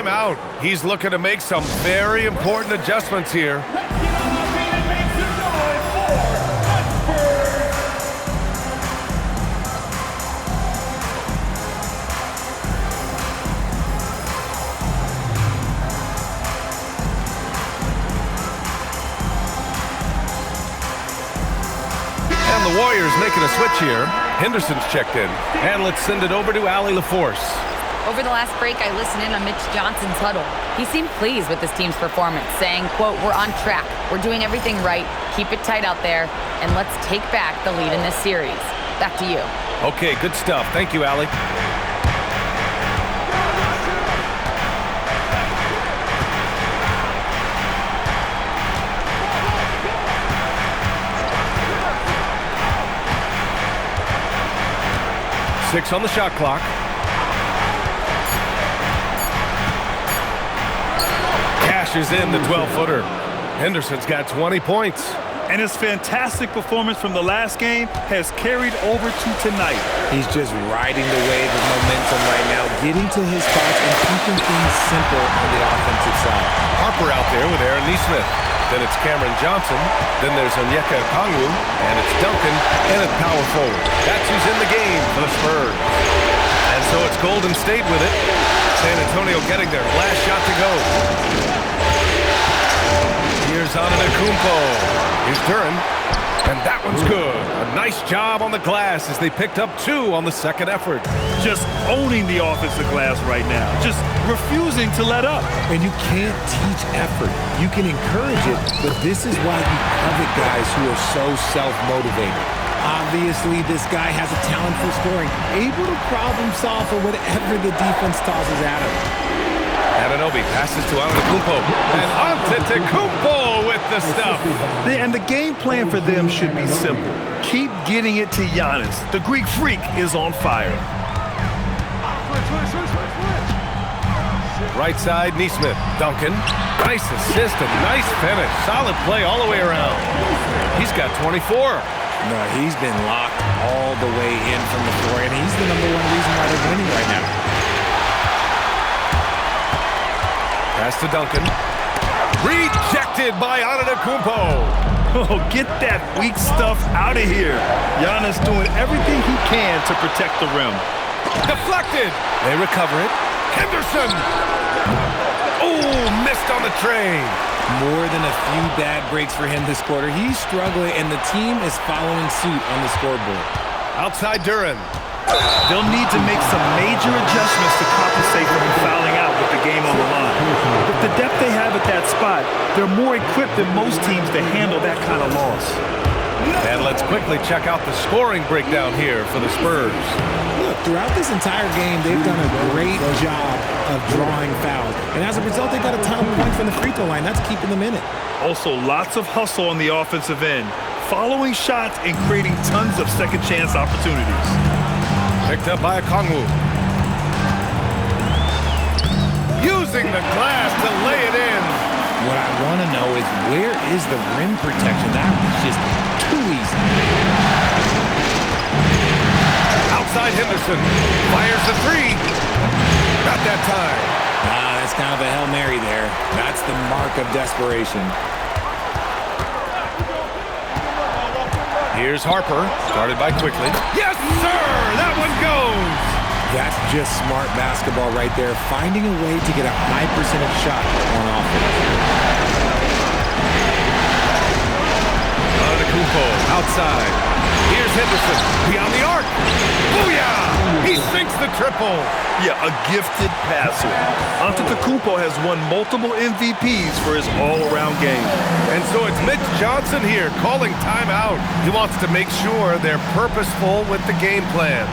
timeout. He's looking to make some very important adjustments here. And the Warriors making a switch here. Henderson's checked in. And let's send it over to Allie LaForce. Over the last break, I listened in on Mitch Johnson's huddle. He seemed pleased with his team's performance, saying, quote, "We're on track. We're doing everything right. Keep it tight out there, and let's take back the lead in this series." Back to you. Okay, good stuff. Thank you, Allie. Six on the shot clock. Cashes in the 12-footer. Henderson's got 20 points. And his fantastic performance from the last game has carried over to tonight. He's just riding the wave of momentum right now, getting to his spots and keeping things simple on the offensive side. Harper out there with Aaron Nesmith. Then it's Cameron Johnson. Then there's Onyeka Okongwu. And it's Duncan. And it's power forward. That's who's in the game for the Spurs. And so it's Golden State with it. San Antonio getting their last shot to go. Here's Antetokounmpo. Here's Duren. And that one's good. A nice job on the glass as they picked up 2 on the second effort. Just owning the offensive glass right now. Just refusing to let up. And you can't teach effort. You can encourage it, but this is why you covet guys who are so self-motivated. Obviously, this guy has a talent for scoring, able to problem solve for whatever the defense tosses at him. Anunoby passes to Antetokounmpo. And Antetokounmpo with the stuff. And the game plan for them should be simple. Keep getting it to Giannis. The Greek Freak is on fire. Right side, Nesmith. Duncan. Nice assist and nice finish. Solid play all the way around. He's got 24. No, he's been locked all the way in from the floor, and he's the number 1 reason why they're winning right now. Pass to Duncan. Rejected by Antetokounmpo. Oh, get that weak stuff out of here. Giannis doing everything he can to protect the rim. Deflected. They recover it. Henderson. Oh, missed on the train. More than a few bad breaks for him this quarter. He's struggling, and the team is following suit on the scoreboard. Outside Duren. They'll need to make some major adjustments to compensate for him fouling out with the game on the line. With the depth they have at that spot, they're more equipped than most teams to handle that kind of loss. And let's quickly check out the scoring breakdown here for the Spurs. Look, throughout this entire game, they've done a great job of drawing fouls. And as a result, they got a ton of points from the free throw line. That's keeping them in it. Also, lots of hustle on the offensive end, following shots and creating tons of second chance opportunities. Picked up by Okongwu. Using the glass to lay it in. What I want to know is, where is the rim protection? That was just too easy. Outside Henderson. Fires the 3. Not that time. That's kind of a Hail Mary there. That's the mark of desperation. Here's Harper. Started by Quickly. Yes, sir! That one goes! That's just smart basketball right there. Finding a way to get a high percentage shot on offense. Antetokounmpo outside. Here's Henderson. Beyond the arc. Booyah! He sinks the triple. Yeah, a gifted passer. Antetokounmpo has won multiple MVPs for his all-around game. And so it's Mitch Johnson here calling timeout. He wants to make sure they're purposeful with the game plan.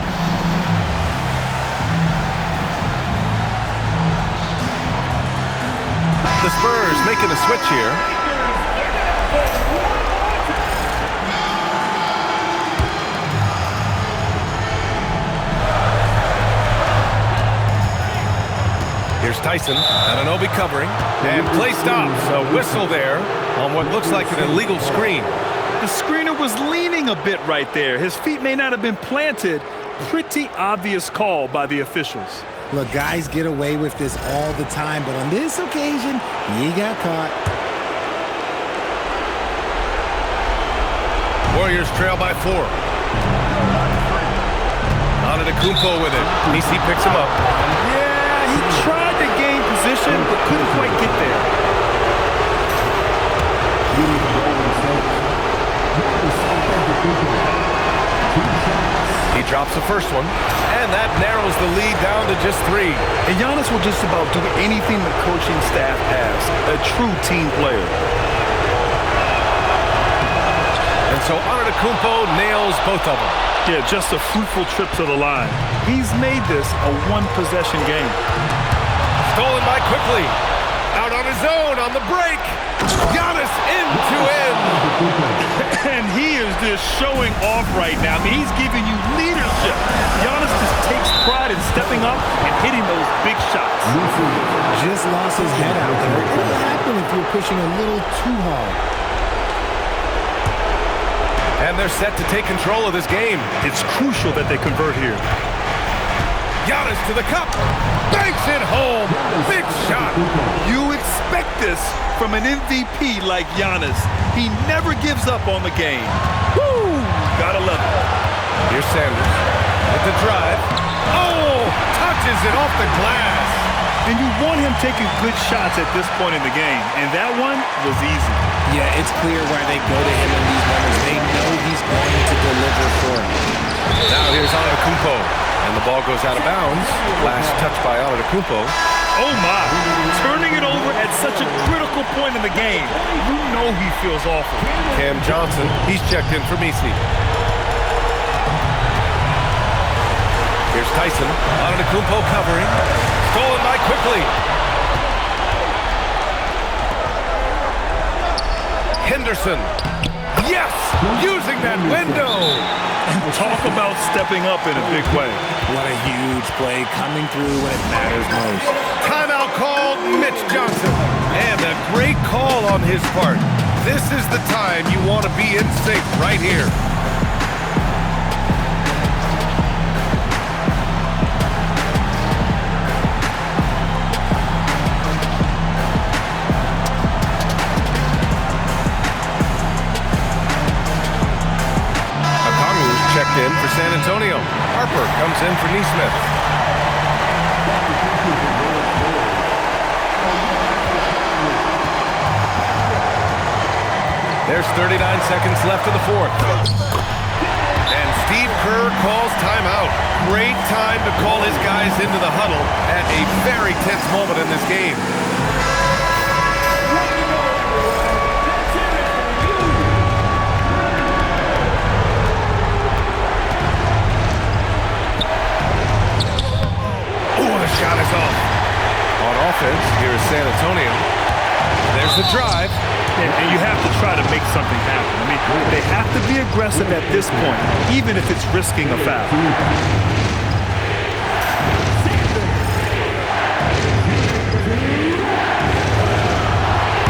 The Spurs making a switch here. Here's Tyson. Anunoby covering. And play stops. A whistle there on what looks like an illegal screen. The screener was leaning a bit right there. His feet may not have been planted. Pretty obvious call by the officials. Look, guys get away with this all the time, but on this occasion, he got caught. Warriors trail by 4. Antetokounmpo with it. Nisi picks him up. Yeah, he tried to gain position, but couldn't quite get there. He drops the first one, and that narrows the lead down to just 3. And Giannis will just about do anything the coaching staff asks. A true team player. And so Antetokounmpo nails both of them. Yeah, just a fruitful trip to the line. He's made this a one-possession game. Stolen by quickly. Out on his own on the break. Giannis in to end. And he is just showing off right now. I mean, he's giving you leadership. Giannis just takes pride in stepping up and hitting those big shots. Just lost his head out there. It'll happen if you're pushing a little too hard. And they're set to take control of this game. It's crucial that they convert here. Giannis to the cup. Banks it home. Big shot. You expect this from an MVP like Giannis. He never gives up on the game. Woo! Gotta love it. Here's Sanders with the drive. Oh! Touches it off the glass. And you want him taking good shots at this point in the game. And that one was easy. Yeah, it's clear why they go to him in these moments. They know he's going to deliver for him. Now here's Antetokounmpo. And the ball goes out of bounds. Last touch by Antetokounmpo. Oh my, turning it over at such a critical point in the game. You know he feels awful. Cam Johnson, he's checked in for Misi. Here's Tyson. Antetokounmpo covering. Stolen by quickly. Henderson. Yes! Using that window. Talk about stepping up in a big way. What a huge play coming through when it matters most. Timeout called, Mitch Johnson. And a great call on his part. This is the time you want to be in sync right here. Checked in for San Antonio. Harper comes in for Nesmith. There's 39 seconds left in the fourth. And Steve Kerr calls timeout. Great time to call his guys into the huddle at a very tense moment in this game. Shot is off. On offense, here is San Antonio. There's the drive. And you have to try to make something happen. I mean, they have to be aggressive at this point, even if it's risking a foul.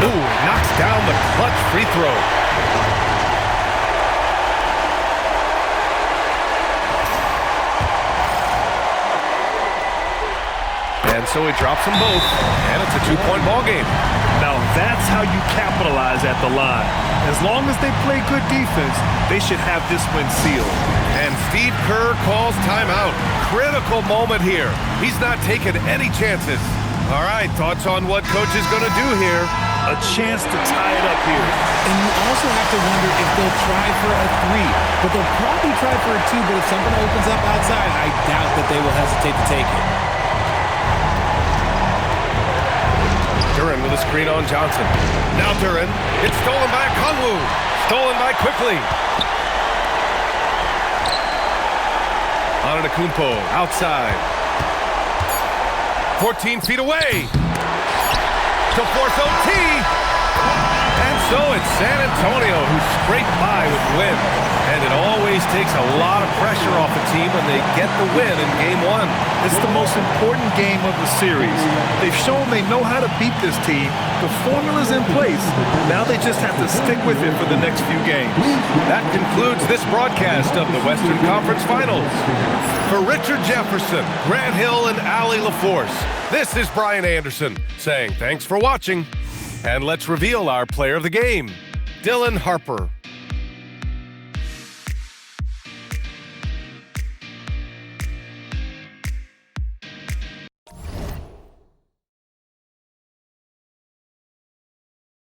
Ooh, knocks down the clutch free throw. And so he drops them both, and it's a two-point ball game. Now that's how you capitalize at the line. As long as they play good defense, they should have this win sealed. And Steve Kerr calls timeout. Critical moment here. He's not taking any chances. All right, thoughts on what coach is going to do here? A chance to tie it up here. And you also have to wonder if they'll try for a 3. But they'll probably try for a 2, but if something opens up outside, I doubt that they will hesitate to take it. Duren with a screen on Johnson. Now Duren. It's stolen by Kongwu. Stolen by quickly. Antetokounmpo outside. 14 feet away. To force OT. And so it's San Antonio who scraped by with the win. And it always takes a lot of pressure off a team when they get the win in Game 1. It's the most important game of the series. They've shown they know how to beat this team. The formula's in place. Now they just have to stick with it for the next few games. That concludes this broadcast of the Western Conference Finals. For Richard Jefferson, Grant Hill, and Allie LaForce, this is Brian Anderson saying thanks for watching. And let's reveal our player of the game, Dylan Harper.